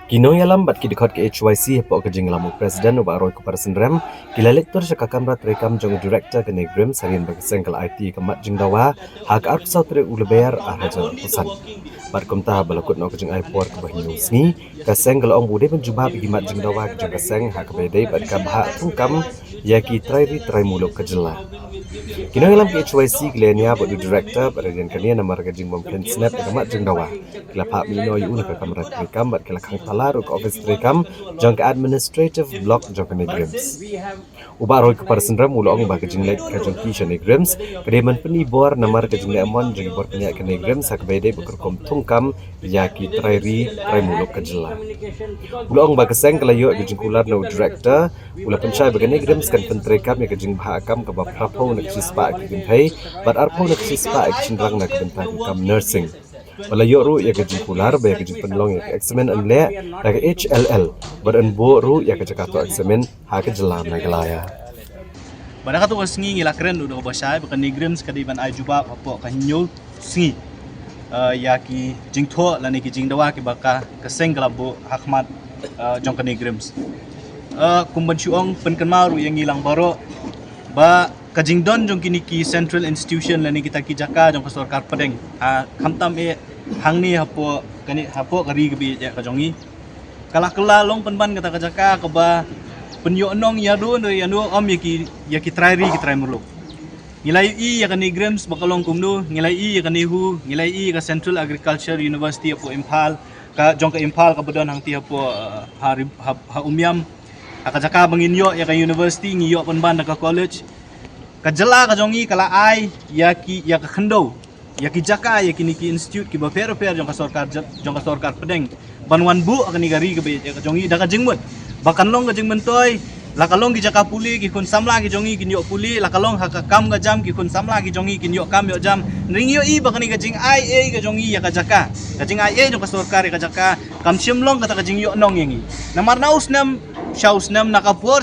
Kinoy alam bat kidikot ke HYC po kajing lamu presiden uba roy kuparsen rem kila lektor sa kakamrat rekam jong director ke negrim sarin bagi sengkel IT kemat jing dawa hak arp sautre uleber araja pusan bat kumta balakut no kajing aipor ke bahin usni ka sengkel ong bude menjumpa bagi mat jing dawa kajing kaseng hak bedai bat ka bahak tungkam yaki trai muluk kejela Kinoy alam ke HYC kilanya badu director beradian kania nama kajing mungkin snap kemat jing dawa kila pak mino yu ka kamrat rekam bat kila kang laruk office rekam jang ke administrative block jang ke negrims uba roy ke parsen ram ulong ba ke jinglek ke jang ki negrims kedeman penibor namar ke jinglek amon jang bor penyak ke negrims sak bede bekerkom tungkam yaki trai muluk ke jela ulong ba ke seng kelayo ke jingkular no director ula pencai ba ke negrims kan pentrekam ya ke jing bahakam ke ba prapo nak sispa ke gintai bat arpo nak sispa ke cindrang nak bentar kam nursing Malayo ru ya kejing kular ba kejing penlong ya eksamen anle ya ke HLL badan bo ru ya ke Jakarta eksamen ha ke jelam na gelaya Pada katu sengi ngila keren udah basai bukan negrims kadi ban ajuba apa ka hinyo sengi ya ki jingtho lani ki jingdawa ki baka keseng kelabo hakmat jong ka negrims kumban syuong penkenmau yang ngilang baro ba kajingdon jong kini ki central institution lani kita ki jaka jong ka sarkar pedeng khamtam hangni hapo kari gebi ya kajongi kala long penban kata kajaka keba penyo nong yadu om yaki trai muluk ngilai i ya kan negrims bakalong kumnu ngilai i ya kan ihu ngilai i ka Central Agriculture University apo Impal ka jong ka Impal ka bodon hang ti apo ha umyam kajaka banginyo ya ka university ngiyo penban ka college kajela kajongi kala ai yaki ya ka khendo yaki jaka yaki niki institute ki ba fair jong ka sarkar pedeng banwan bu akan igari ke be kajongi da ka jingmut bakan long ka jingmen toy lakalong ki jaka puli ki kun samla ki jongi ki nyok puli lakalong haka kam ga jam ki kun samla ki jongi ki nyok kam yo jam ringyo i bakan ka jing ai e ka jongi ya ka jaka ka jing ai e jong ka sarkar ka jaka kam shimlong kata ka jing yo nong yangi namar naus nam shaus nam nakapur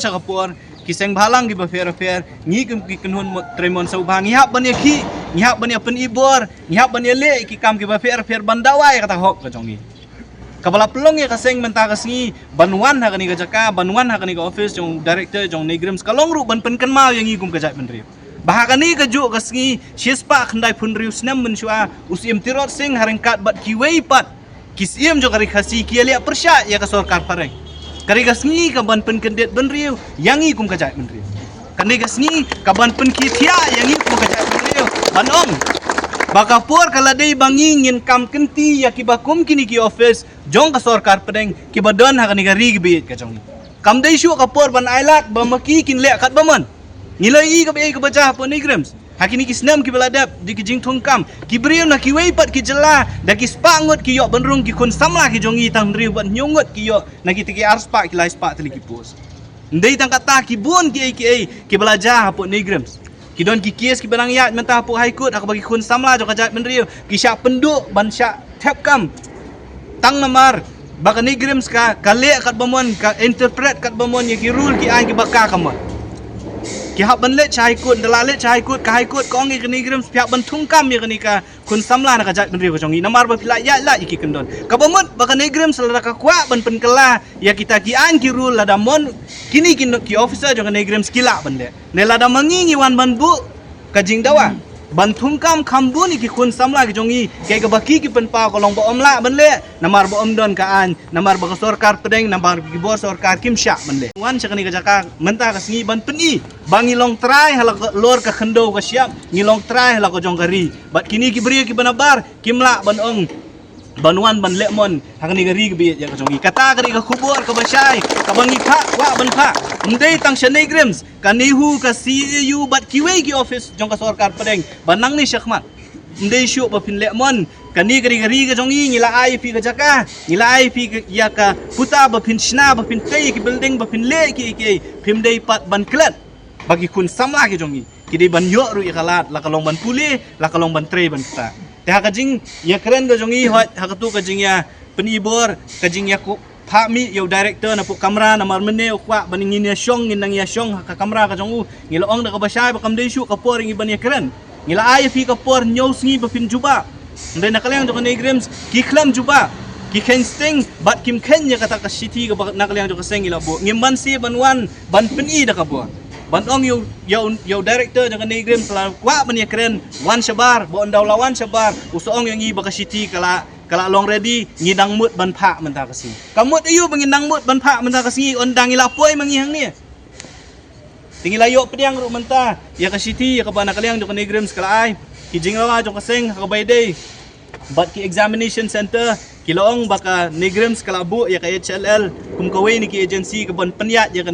kiseng balang ki ba fair ngi kum ki kunhun tremon sau bang ngihap ban ki ngihap ban pen ibor ngihap ban le ki kam ki ba fair bandawai kata hok ka jongi kabala pelong ya kaseng menta kasngi banwan ha kani ka jaka banwan ha kani ka office jong director jong negrims kalong ru ban pen kan mau yang ngi kum ka jai benri bahakani ka ju kasngi shispa khandai punriu snam menshua usim tirot sing harengkat bat kiwei pat kisiem jo kari khasi kialia persya ya ka sorkar pareng kari kasngi ka ban pen kendet benriu yang ngi kum ka jai benri kani kasngi ka ban pen kitia yang ngi kum ka jai benriu banong bakapur kaladai bangingin kam kenti ya kibakum kini ki office jong ka sorkar pedeng kibadon ha kani gari gibit ka jong kam dai shu kapur ban ailat ba maki kin le kat baman ngilai ka be ka baca po negrims hakini kisnam ki baladap di ki jing thong kam ki briam na ki wei pat ki jela da ki spangot ki yo benrung ki kun samla ki jongi tang riu ban nyongot ki yo na ki tiki arspa ki lai spa tli ki pos ndai tang kata ki bun ki belajar po negrims kidon ki kies ki barang yat mentah pu high court aku bagi kun samla jo kajat menriu ki syak penduk ban syak tap kam tang namar baka negrims ka kale kat bamon ka interpret kat bamon ye ki rule ki an ki baka kamon ki hab ban le chai court dalale chai court ka high court kong ki negrims pihak ban thung kam ye kani ka kun samla na kajat menriu ko jongi namar ba pila ya la ki kendon ka bamon baka negrims la ka kwa ban pen kala ya kita ki an ki rule la damon kini ki officer jong negrims kila ban le nelada mangingi wan ban bu kajing dawa ban thungkam khambu ni ki kun samla ki jongi ke ka baki ki pen pa kolong ba omla ban le namar ba omdon ka an namar ba sorkar pedeng namar ki bo sorkar kim sya ban le wan chakani ka jaka menta ka sngi ban peni bangi long trai hala lor ka khendo ka syap ngilong trai hala ko jong gari bat kini ki bri ki banabar kimla ban ong banwan ban lemon hakani gari bi ya ka jongi kata gari ka kubur ka basai ka bangi pha wa ban pha ndai tang shanei grims ka nihu ka CU bat kiwei ki office jong ka sorkar pedeng banang ni syakmat ndai syu ba pin lemon ka ni gari ka jongi ngila ai pi ka jaka ngila ai pi ya ka puta ba pin shna ba pin tei ki building ba pin le ki pim dei pat ban klat bagi kun samla ki jongi ki dei ban yo ru ikalat la kalong ban puli la kalong ban trei ban ta teh kajing ya keren ka jongi hot hakatu kajing ya penibor kajing ya ku phami yo director na pu kamera na marmene kwa baningin ya syong nginang ya syong ka kamera ka jongu ngilong da ka basay ba kam dei shu ka por ngi ban ya keren ngila ay fi ka por news ngi ba pin juba ndai nakalang jong negrims ki klam juba ki kensting bat kim ken ya kata ka city ka nakalang jong ka seng ila bo ngimban si banwan ban peni da ka bo Bandong yo director jangan negrim selalu kuat ban ya keren wan sabar bo ndaw lawan sabar usong yang iba ka city kala long ready ngidang mut ban pha menta kasi kamut ayu bangindang mut ban pha menta kasi ondang ila poi mangihang ni tingila yo pediang ru menta ya ka city ya ka bana kaliang jo ka negrim skala ai kijing lawa jo ka seng ka bay day but ki examination center kiloong baka negrims kalabu ya ka HLL kum kawai ni ki agency ka ban panyat ya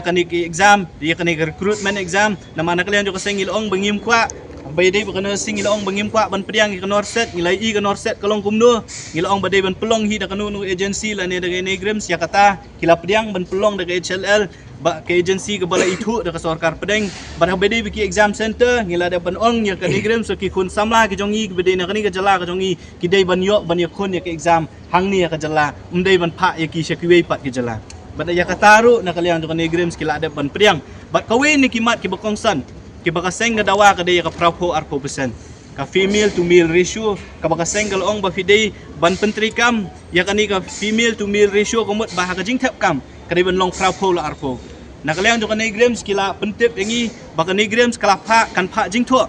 kani ki exam ya kani recruitment exam na mana kalian jo ka seng ilong bangim kwa bayday baka nursing ilong bangim kwa ban pediang ka norset ngilai i ka norset kalong kumno ngilong baday ban pelong hi da kanu agency la ne daga negrims ya kata kila pediang ban pelong daga HLL ba ke agency ka bala itu da ka sorkar pedeng ban bayday biki exam center ngila da ban ong ya ka negrims so ki kun samla ki jongi ki baday na kani ka jala ka jongi ki day ban yo ban ya kun ya ka exam hang ni ya ka jala umday ban pha ya ki syakiwei pat ki jala bat ya kataru na kaliang jo ka negrims kila da ban pediang bat kawin ni kimat ki bakongsan ki baka seng ka dawa ka day ka prapo arpo percent ka female to male ratio ka baka seng galong ba fiday ban pentri kam ya kani ka female to male ratio kumot bah ka jing tap kam ka day ban long prapo la arpo na kaliang jo ka negrims kila pentip yangi baka negrims kala pha kan pha jing tho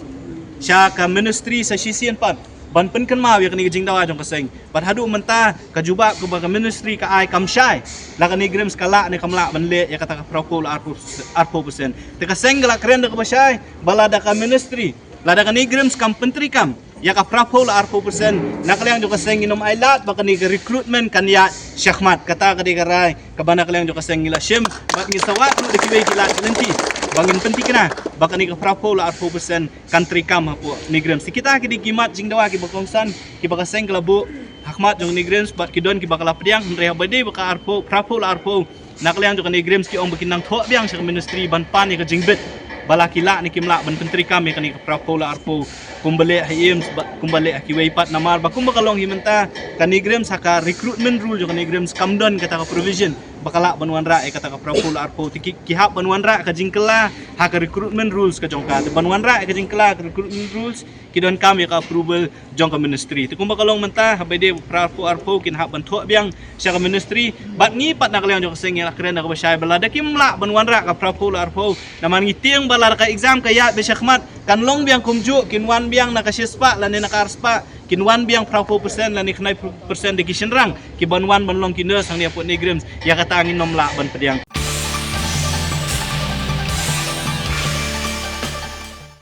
sya ka ministry sa sisian pat ban pen kan mau ya kani jing dawa jong ka seng bat hadu menta ka juba ka baka ministry ka ai kam syai la ka negrims kala ni kamla ban le ya kata ka prapo la arpo percent te ka seng gala keren da ka basay balada ka ministry lada ka negrims kam pentri kam ya ka prapo la arpo percent na kaliang jo ka seng inom ailat baka ni ka recruitment kan ya syakmat kata ka di karay ka bana kaliang jo ka seng ila shim bat ngi sawat de ki kila lenti bangin penti kena baka ni ka prapo la arpo percent country kam hapo negrims kita ki di kimat jing dawa ki bakongsan ki baka seng kalabu hakmat jong negrims bat ki don ki baka lapdiang re bade baka arpo prapo la arpo na kaliang jo ka negrims ki ong bakinang tho biang sa ministry ban pan ni ka jingbet bala kila ni kimla ban pentri kami kani ka prapo la arpo kumbale hayim kumbale akiwei pat namar ba kumba kalong himenta kani grem saka recruitment rule jo kani grem kamdon kata ka provision bakala banuan ra kata ka propul arpo tiki kihap banuan ra ka jingkela ha ka recruitment rules ka jongka banuan ra ka jingkela ka recruitment rules kidon kami ka approval jong ka ministry tu kumbakalong menta habai de prapo arpo kin hap bantu biang sya ka ministry bat ngi pat nak leong jong seng keren ka basai balada kimla banuan ra ka propul arpo naman ngitiang balar ka exam ka ya be syakmat kan long biang kumju kinwan biang nakasispa lan nakarspa kinwan biang prapo persen lan iknai persen de kishenrang ki banwan banlong kinder sang dia pot negrims ya kata angin nomla ban pediang